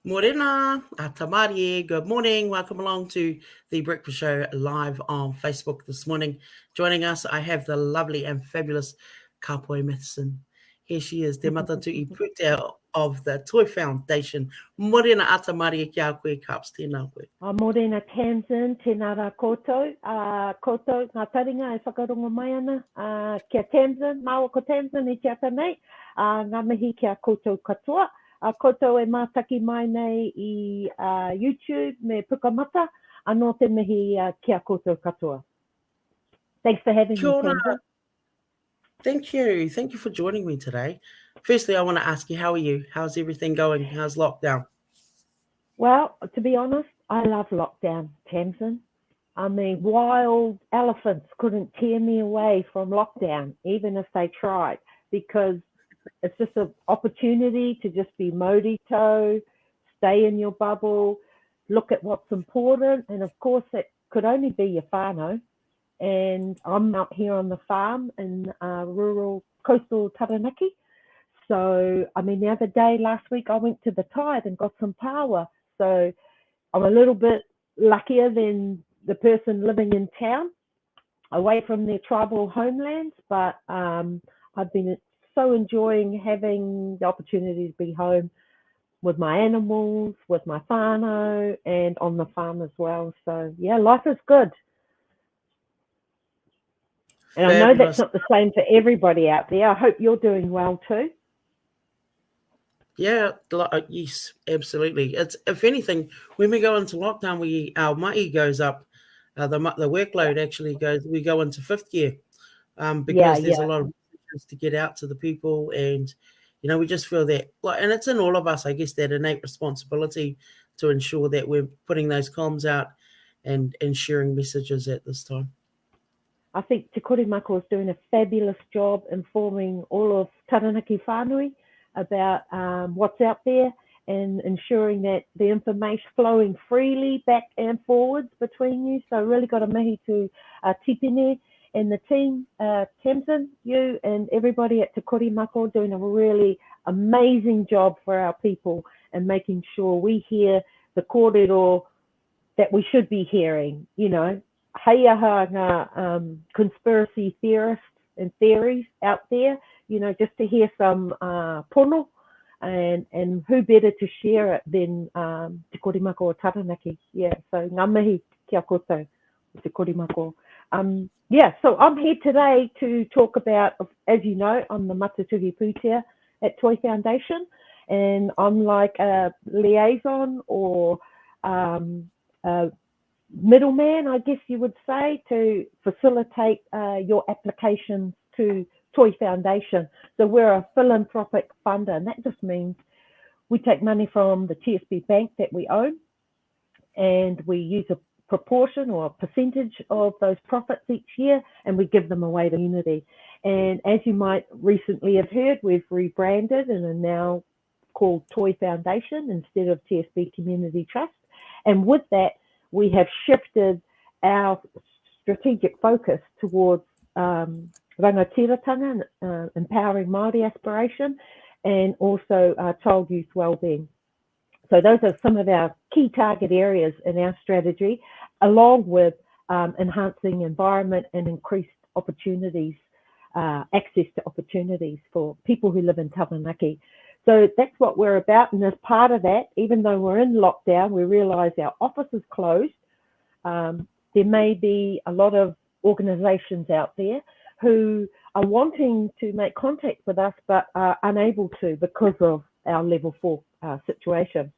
Morena, Atamari, good morning. Welcome along to the Breakfast Show live on Facebook this morning. Joining us, I have the lovely and fabulous Kapoi Mathieson. Here she is, the MATATUHI PUTEA of the Toy Foundation. Morena Atamari kia koe kaps tēnā koe. Morena Tamzyn, tēnā rā koutou. Koutou, ngā taringa e whakarongo mai ana. Kia Tamzyn, māua ko Tamzyn I te ata nei. Ngā mihi kia koutou katoa. Koutou e mātaki mai nei I YouTube me pukamata. Anō te mihi kia koutou katoa. Thanks for having Kia me, ora. Tamzyn. Thank you. Thank you for joining me today. Firstly, I want to ask you, how are you? How's everything going? How's lockdown? Well, to be honest, I love lockdown, Tamzyn. I mean, wild elephants couldn't tear me away from lockdown, even if they tried, because it's just an opportunity to just be maurito, stay in your bubble, look at what's important. And of course, it could only be your whānau. And I'm out here on the farm in rural coastal Taranaki. So, I mean, the other day, last week, I went to the tide and got some power. So I'm a little bit luckier than the person living in town, away from their tribal homelands. But I've been so enjoying having the opportunity to be home with my animals, with my whānau, and on the farm as well. So, yeah, life is good. And I know that's not the same for everybody out there. I hope you're doing well too. Yeah, yes, absolutely. It's, if anything, when we go into lockdown, our mahi goes up. The workload actually goes. We go into fifth gear because there's a lot of messages to get out to the people, and we just feel that, and it's in all of us, I guess, that innate responsibility to ensure that we're putting those comms out and sharing messages at this time. I think Te Korimako is doing a fabulous job informing all of Taranaki whānui about what's out there and ensuring that the information flowing freely back and forwards between you. So really got a mihi to Tipene and the team, Tamzyn, you and everybody at Te Korimako doing a really amazing job for our people and making sure we hear the kōrero that we should be hearing. Hei aha ngā conspiracy theorists and theories out there, just to hear some pono, and who better to share it than Te Korimako o Taranaki. Yeah, so ngā mihi kia koutou, Te Korimako. So I'm here today to talk about, as you know, I'm the MATATUHI PUTEA at Toy Foundation, and I'm like a liaison or middleman, I guess you would say, to facilitate your applications to Toy Foundation. So we're a philanthropic funder, and that just means we take money from the TSB bank that we own, and we use a proportion or a percentage of those profits each year, and we give them away to the community. And as you might recently have heard, we've rebranded and are now called Toy Foundation instead of TSB Community Trust. And with that, we have shifted our strategic focus towards rangatiratanga, empowering Māori aspiration, and also child youth wellbeing. So those are some of our key target areas in our strategy, along with enhancing environment and increased opportunities, access to opportunities for people who live in Taranaki. So that's what we're about. And as part of that, even though we're in lockdown, we realise our office is closed. There may be a lot of organisations out there who are wanting to make contact with us, but are unable to because of our level 4 situation.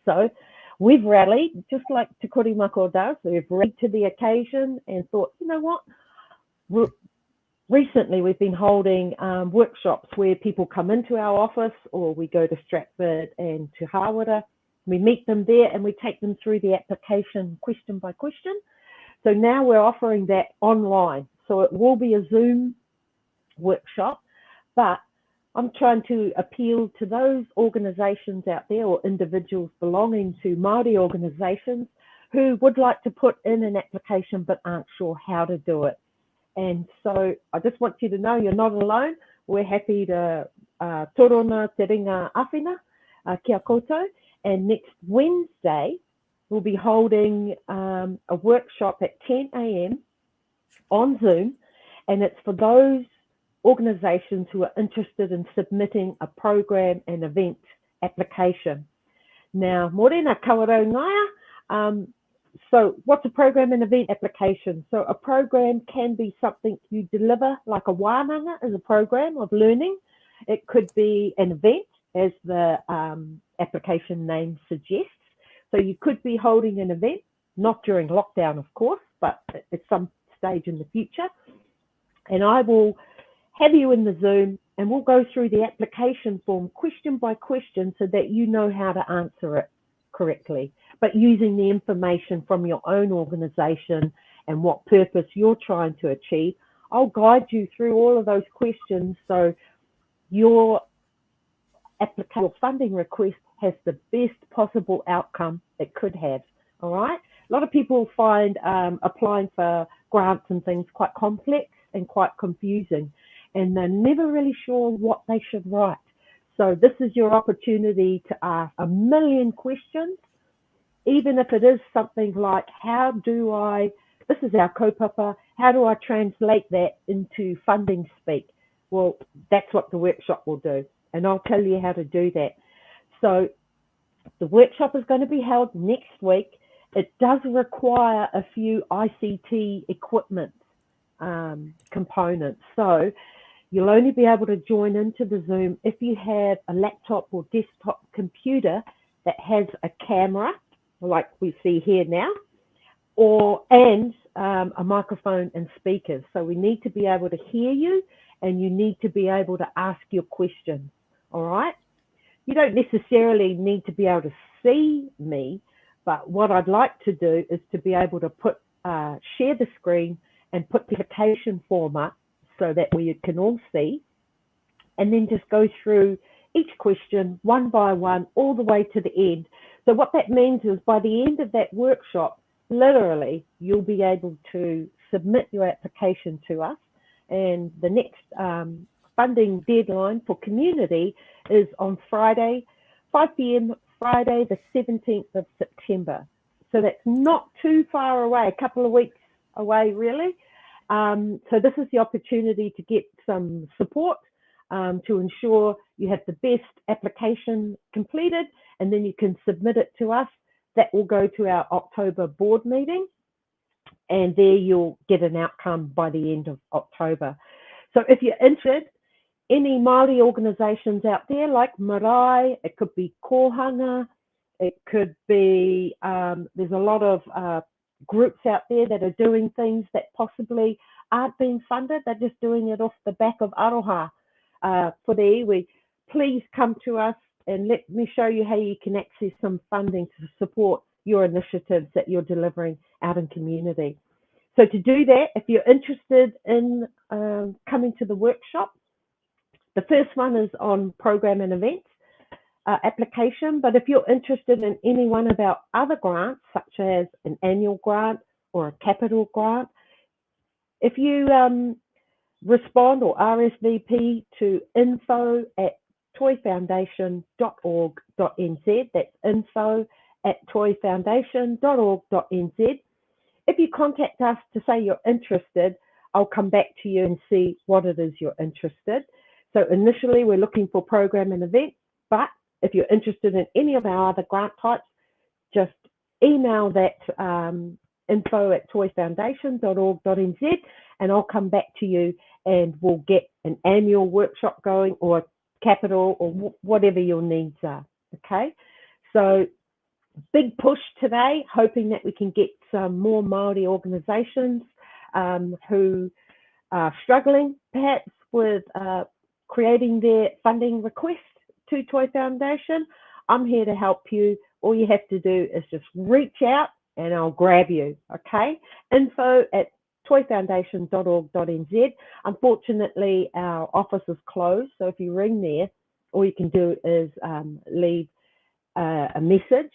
So we've rallied, just like Te Korimako does. We've rallied to the occasion and thought, you know what? Recently, we've been holding workshops where people come into our office, or we go to Stratford and to Hawera. We meet them there and we take them through the application question by question. So now we're offering that online. So it will be a Zoom workshop, but I'm trying to appeal to those organisations out there or individuals belonging to Māori organisations who would like to put in an application but aren't sure how to do it. And so I just want you to know you're not alone. We're happy to torona te ringa awhina, kia koutou, And next Wednesday, we'll be holding a workshop at 10 a.m. on Zoom, and it's for those organisations who are interested in submitting a program and event application. Now, morena kawarau ngaya. So what's a program and event application? So a program can be something you deliver, like a wānanga is a program of learning. It could be an event, as the application name suggests. So you could be holding an event, not during lockdown, of course, but at some stage in the future. And I will have you in the Zoom, and we'll go through the application form question by question so that you know how to answer it correctly, but using the information from your own organisation and what purpose you're trying to achieve. I'll guide you through all of those questions so your application or funding request has the best possible outcome it could have. All right. A lot of people find applying for grants and things quite complex and quite confusing, and they're never really sure what they should write. So this is your opportunity to ask a million questions, even if it is something like, this is our kaupapa, how do I translate that into funding speak? Well, that's what the workshop will do, and I'll tell you how to do that. So the workshop is going to be held next week. It does require a few ICT equipment components. So you'll only be able to join into the Zoom if you have a laptop or desktop computer that has a camera, like we see here now, and a microphone and speakers. So we need to be able to hear you, and you need to be able to ask your questions. All right. You don't necessarily need to be able to see me, but what I'd like to do is to be able to share the screen and put the application form up so that we can all see, and then just go through each question one by one all the way to the end. So what that means is by the end of that workshop, literally, you'll be able to submit your application to us, and the next funding deadline for community is on Friday, 5 p.m, Friday the 17th of September. So that's not too far away, a couple of weeks away really. So this is the opportunity to get some support to ensure you have the best application completed, and then you can submit it to us. That will go to our October board meeting, and there you'll get an outcome by the end of October. So if you're interested, any Māori organisations out there like Marae, it could be Kohanga, it could be, there's a lot of groups out there that are doing things that possibly aren't being funded. They're just doing it off the back of aroha for the iwi. Please come to us and let me show you how you can access some funding to support your initiatives that you're delivering out in community. So to do that, if you're interested in coming to the workshop, the first one is on program and events application, but if you're interested in any one of our other grants, such as an annual grant or a capital grant, if you respond or RSVP to info@toifoundation.org.nz, that's info@toifoundation.org.nz. If you contact us to say you're interested, I'll come back to you and see what it is you're interested. So initially we're looking for program and event, but if you're interested in any of our other grant types, just email that info@toifoundation.org.nz, and I'll come back to you and we'll get an annual workshop going, or capital, or whatever your needs are. Okay, so big push today, hoping that we can get some more Māori organisations who are struggling perhaps with creating their funding request to Toi Foundation. I'm here to help you. All you have to do is just reach out and I'll grab you. Okay, info@toifoundation.org.nz. Unfortunately, our office is closed, so if you ring there, all you can do is leave a message.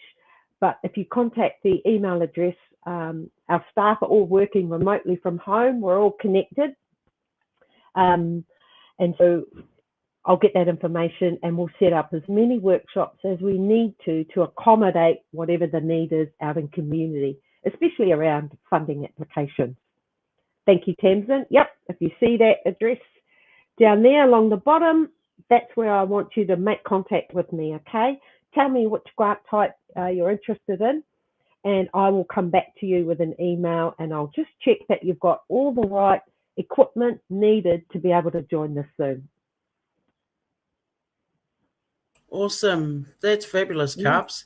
But if you contact the email address, our staff are all working remotely from home. We're all connected. And so I'll get that information and we'll set up as many workshops as we need to accommodate whatever the need is out in community, especially around funding applications. Thank you, Tamzyn. Yep, if you see that address down there along the bottom, that's where I want you to make contact with me, okay? Tell me which grant type you're interested in, and I will come back to you with an email, and I'll just check that you've got all the right equipment needed to be able to join this Zoom. Awesome. That's fabulous, Carps.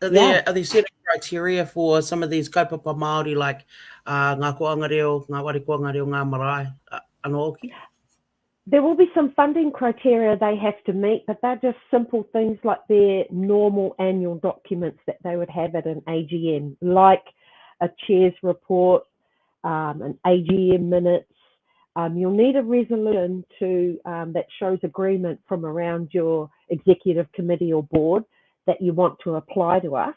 Are Yeah. there certain criteria for some of these kaupapa Māori, like ngā koanga reo, ngā wari koanga reo, ngā marae, anō oki? There will be some funding criteria they have to meet, but they're just simple things like their normal annual documents that they would have at an AGM, like a chair's report, an AGM minutes. You'll need a resolution that shows agreement from around your executive committee or board that you want to apply to us,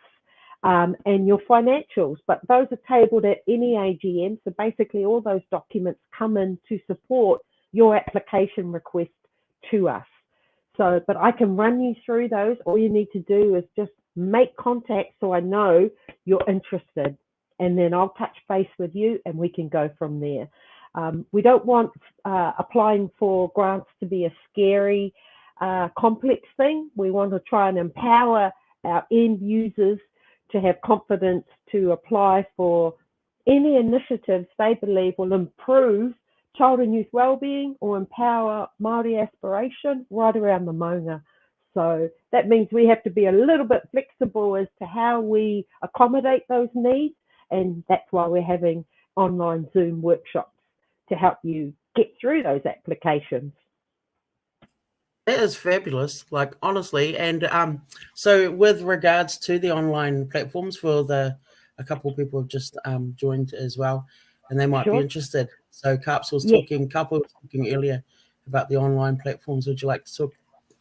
and your financials. But those are tabled at any AGM, so basically all those documents come in to support your application request to us. So, but I can run you through those. All you need to do is just make contact so I know you're interested, and then I'll touch base with you and we can go from there. We don't want applying for grants to be a scary, complex thing. We want to try and empower our end users to have confidence to apply for any initiatives they believe will improve child and youth wellbeing or empower Māori aspiration right around the maunga. So that means we have to be a little bit flexible as to how we accommodate those needs, and that's why we're having online Zoom workshops to help you get through those applications. That is fabulous, like honestly. And so with regards to the online platforms for a couple of people have just joined as well, and they might be interested. So Kapoi was talking earlier about the online platforms. Would you like to talk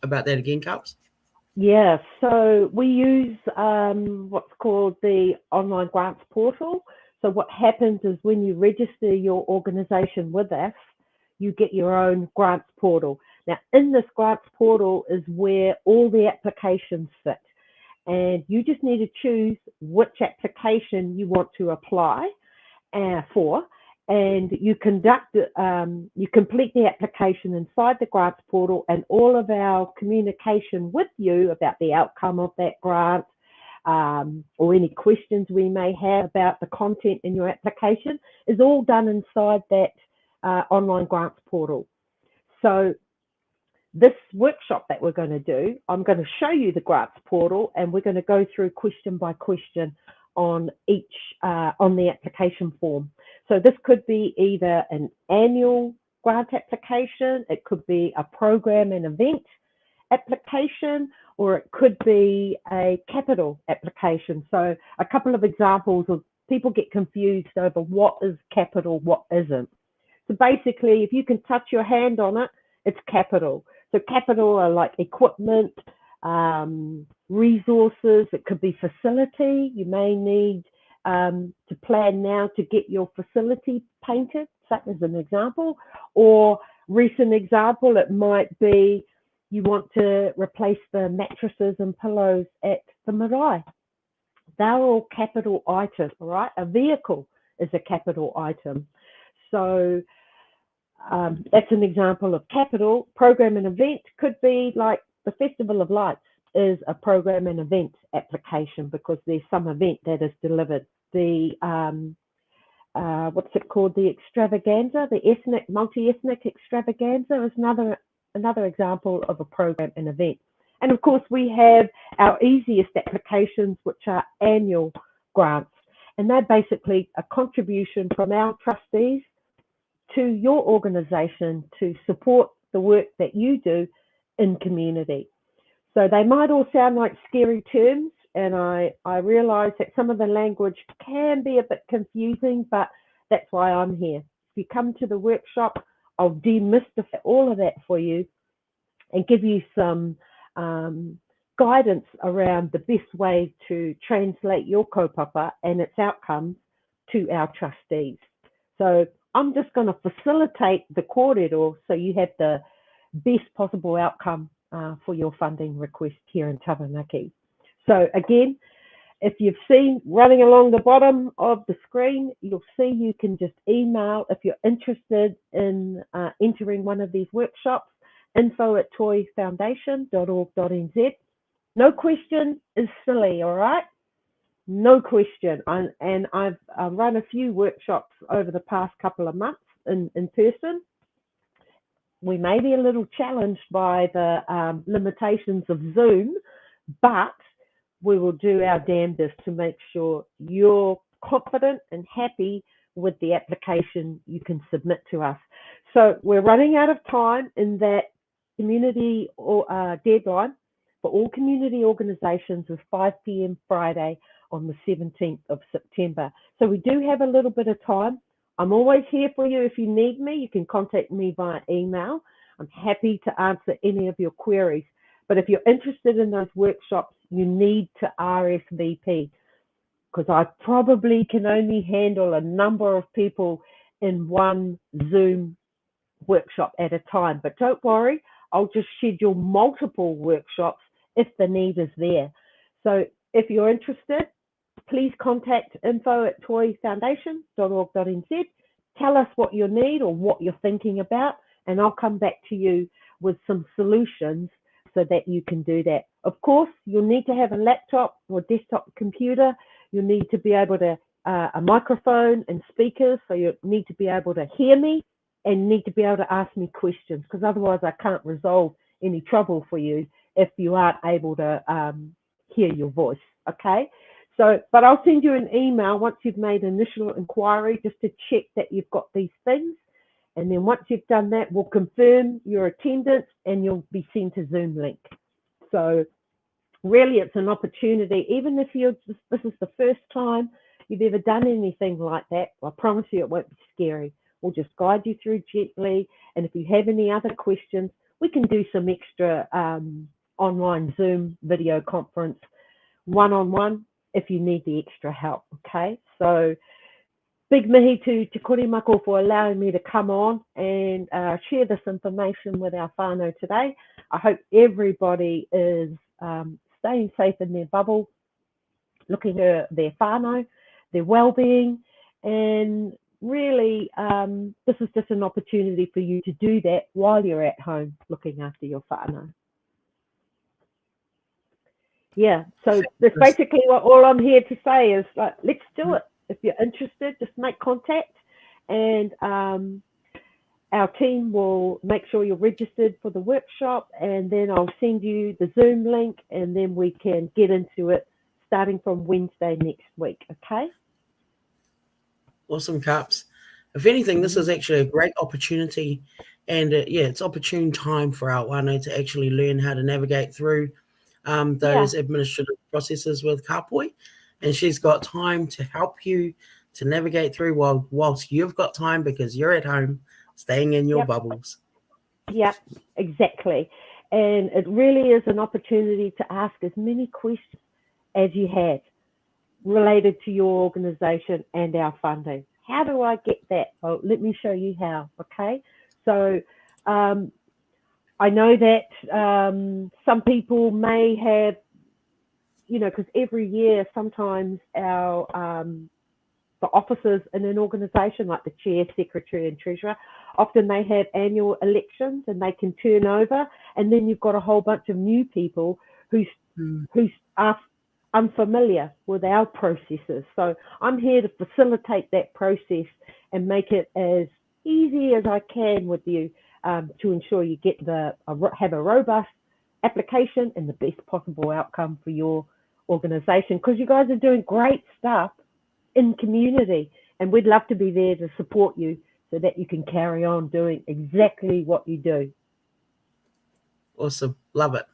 about that again, Kapoi? Yeah, so we use what's called the online grants portal. So what happens is when you register your organisation with us, you get your own grants portal. Now, in this grants portal is where all the applications sit, and you just need to choose which application you want to apply for, and you you complete the application inside the grants portal, and all of our communication with you about the outcome of that grant, or any questions we may have about the content in your application is all done inside that online grants portal. So this workshop that we're going to do, I'm going to show you the grants portal, and we're going to go through question by question on each on the application form. So this could be either an annual grant application, it could be a program and event application, or it could be a capital application. So a couple of examples of people get confused over what is capital, what isn't. So basically, if you can touch your hand on it, it's capital. So capital are like equipment, resources. It could be facility. You may need to plan now to get your facility painted, such as an example. Or recent example, it might be you want to replace the mattresses and pillows at the marae. They're all capital items, right? A vehicle is a capital item. So that's an example of capital. Program and event could be like the Festival of Lights is a program and event application because there's some event that is delivered. The what's it called? The extravaganza, the ethnic, multi-ethnic extravaganza is another example of a program and event. And of course, we have our easiest applications, which are annual grants. And they're basically a contribution from our trustees to your organisation to support the work that you do in community. So they might all sound like scary terms, and I realise that some of the language can be a bit confusing, but that's why I'm here. If you come to the workshop, I'll demystify all of that for you and give you some guidance around the best way to translate your kaupapa and its outcomes to our trustees. So I'm just going to facilitate the kōrero so you have the best possible outcome for your funding request here in Taranaki. So again, if you've seen running along the bottom of the screen, you'll see you can just email if you're interested in entering one of these workshops, info@toifoundation.org.nz. No question is silly, all right? No question. And I've run a few workshops over the past couple of months in person. We may be a little challenged by the limitations of Zoom, but we will do our damnedest to make sure you're confident and happy with the application you can submit to us. So we're running out of time in that community deadline for all community organisations is 5 p.m. Friday on the 17th of September. So we do have a little bit of time. I'm always here for you. If you need me, you can contact me via email. I'm happy to answer any of your queries. But if you're interested in those workshops, you need to RSVP, because I probably can only handle a number of people in one Zoom workshop at a time. But don't worry, I'll just schedule multiple workshops if the need is there. So if you're interested, please contact info@toifoundation.org.nz. Tell us what you need or what you're thinking about, and I'll come back to you with some solutions so that you can do that. Of course, you'll need to have a laptop or desktop computer. You'll need to be able to a microphone and speakers, so you need to be able to hear me and need to be able to ask me questions, because otherwise I can't resolve any trouble for you if you aren't able to hear your voice, okay? So, but I'll send you an email once you've made initial inquiry just to check that you've got these things. And then once you've done that, we'll confirm your attendance and you'll be sent a Zoom link. So really it's an opportunity, even if this is the first time you've ever done anything like that, I promise you it won't be scary. We'll just guide you through gently. And if you have any other questions, we can do some extra online Zoom video conference one-on-one if you need the extra help, okay? So big mihi to Korimako for allowing me to come on and share this information with our whānau today. I hope everybody is staying safe in their bubble, looking at their whānau, their well-being, and really this is just an opportunity for you to do that while you're at home looking after your whānau. Yeah, so that's basically what all I'm here to say is, like, let's do it. If you're interested, just make contact, and our team will make sure you're registered for the workshop, and then I'll send you the Zoom link, and then we can get into it starting from Wednesday next week, okay? Awesome, Caps. If anything, this is actually a great opportunity, and yeah, it's opportune time for our whānau to actually learn how to navigate through those administrative processes with Kapoi, and she's got time to help you to navigate through whilst you've got time because you're at home staying in your bubbles. Yep, exactly. And it really is an opportunity to ask as many questions as you have related to your organisation and our funding. How do I get that? Oh, let me show you how, okay? So I know that some people may have, you know, because every year sometimes our the officers in an organisation, like the chair, secretary and treasurer, often they have annual elections and they can turn over, and then you've got a whole bunch of new people who are unfamiliar with our processes. So I'm here to facilitate that process and make it as easy as I can with you to ensure you get have a robust application and the best possible outcome for your organisation, because you guys are doing great stuff in community, and we'd love to be there to support you so that you can carry on doing exactly what you do. Awesome. Love it.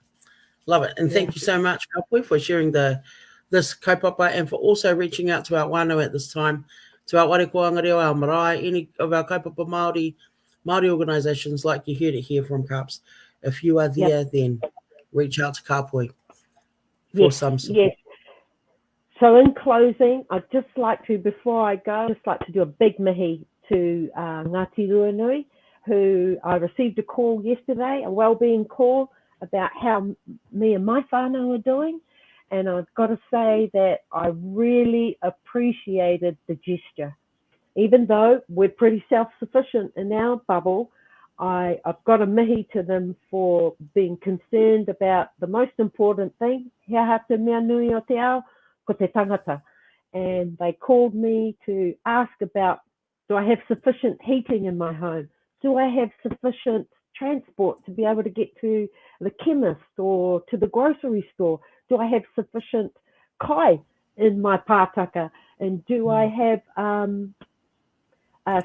Love it. And thank you so much, Kapoi, for sharing this kaupapa and for also reaching out to our whānau at this time, to our Wareko Angareo, our marae, any of our kaupapa Māori organisations, like you heard it here from Kaps. If you are there, then reach out to Kapoi for some support. Yes. So in closing, I'd just like to, before I go, I'd just like to do a big mihi to Ngāti Ruanui who I received a call yesterday, a wellbeing call about how me and my whānau are doing. And I've got to say that I really appreciated the gesture. Even though we're pretty self-sufficient in our bubble, I've got a mihi to them for being concerned about the most important thing, hea ha te mea nui o te ao, ko te tangata. And they called me to ask about, do I have sufficient heating in my home? Do I have sufficient transport to be able to get to the chemist or to the grocery store? Do I have sufficient kai in my pātaka? And do I have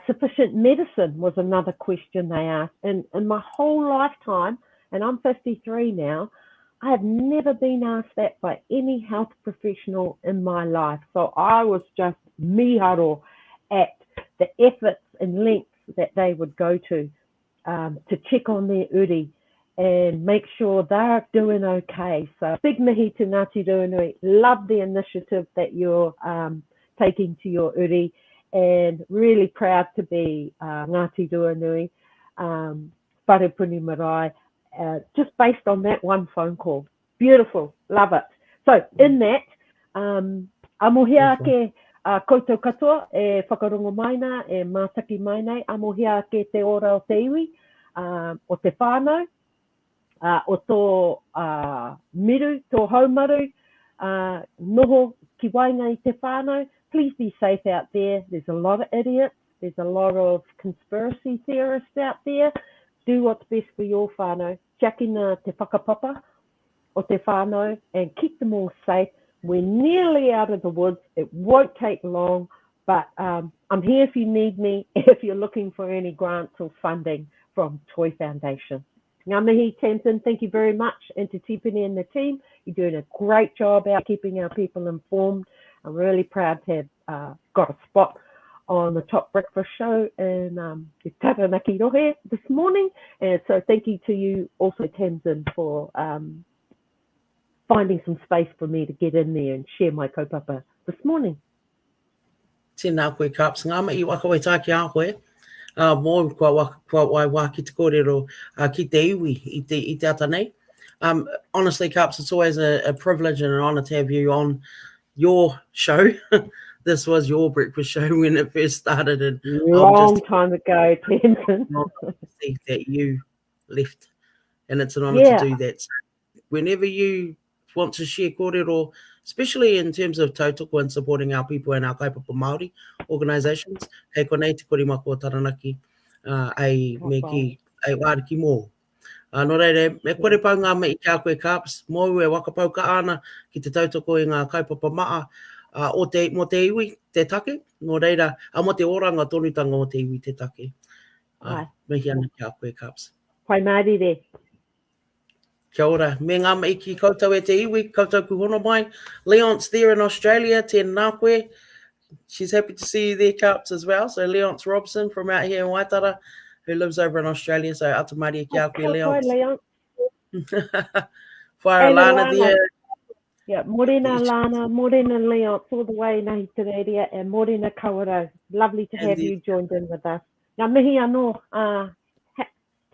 sufficient medicine was another question they asked. And in my whole lifetime, and I'm 53 now, I have never been asked that by any health professional in my life. So I was just miharo at the efforts and lengths that they would go to check on their uri and make sure they're doing okay. So big mihi to Ngāti Ruanui. Love the initiative that you're taking to your uri, and really proud to be Ngāti Ruanui, Wharepuni Marae, just based on that one phone call. Beautiful, love it. So in that, amohia ake koutou katoa e whakarongo maina, e mātaki maina, amohia ake te ora o te iwi, o te whānau, o tō miru, tō haumaru, noho ki wainga i te whānau. Please be safe out there. There's a lot of idiots. There's a lot of conspiracy theorists out there. Do what's best for your whānau. Tiakina te whakapapa o te whānau and keep them all safe. We're nearly out of the woods. It won't take long, but I'm here if you need me, if you're looking for any grants or funding from Toi Foundation. Ngā mihi, Tamzyn, thank you very much. And to Tipene and the team, you're doing a great job out keeping our people informed. I'm really proud to have got a spot on the Top Breakfast show in Taranaki Rohe this morning. And so thank you to you also, Tamzyn, for finding some space for me to get in there and share my kaupapa this morning. Tēnā koe Kaps, ngā mai I waka wai tāki a koe. Mō kua wai wā ki te kōrero ki te iwi I te ata nei. Honestly, Kaps, it's always a privilege and an honour to have you on your show. This was your breakfast show when it first started. And long time ago, Tamzyn. That you left, and it's an honour to do that. So whenever you want to share kōrero, especially in terms of tautoko and supporting our people and our kaupapa Māori organisations, kei konei te Korimako o Taranaki, ai me ki, ai wāriki mō. No reire, me kore pau ngā mei kia koe Kaps, mō e wakapau ka ana ki te tautoko I ngā kaupapa maa mo te iwi, te take. No reira, mo te oranga tonutanga o te iwi, te take. Mihi ana kia koe Kaps. Pai Māori re. Kia ora. Me ngā mei ki koutou e te iwi, koutou ku hono mai. Leon's there in Australia, tēnā koe. She's happy to see you there, Kaps, as well. So Leon's Robson from out here in Waitara, who lives over in Australia. So ata maria kia koe, Leon's. Whaia Lana there. Yeah, Morena Lana, Morena Leon's, all the way nahi te reiria, and Morena Kawarau. Lovely to have you joined in with us. Ngā mihi anō,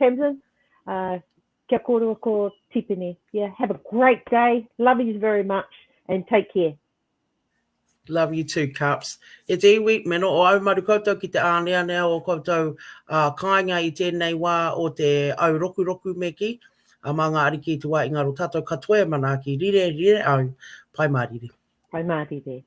Tamzyn, kia kōrua ko Tipene. Yeah, have a great day. Love you very much and take care. Love you too, Kaps. E te iwi, me no o au maru koutou ki te ānea nea o koutou kāinga I tēnei wā o te au roku me ki. Mā ngā ariki te wā I ngaro tātou katoa mana ki rire au. Pai Māori re. Pai Māori re.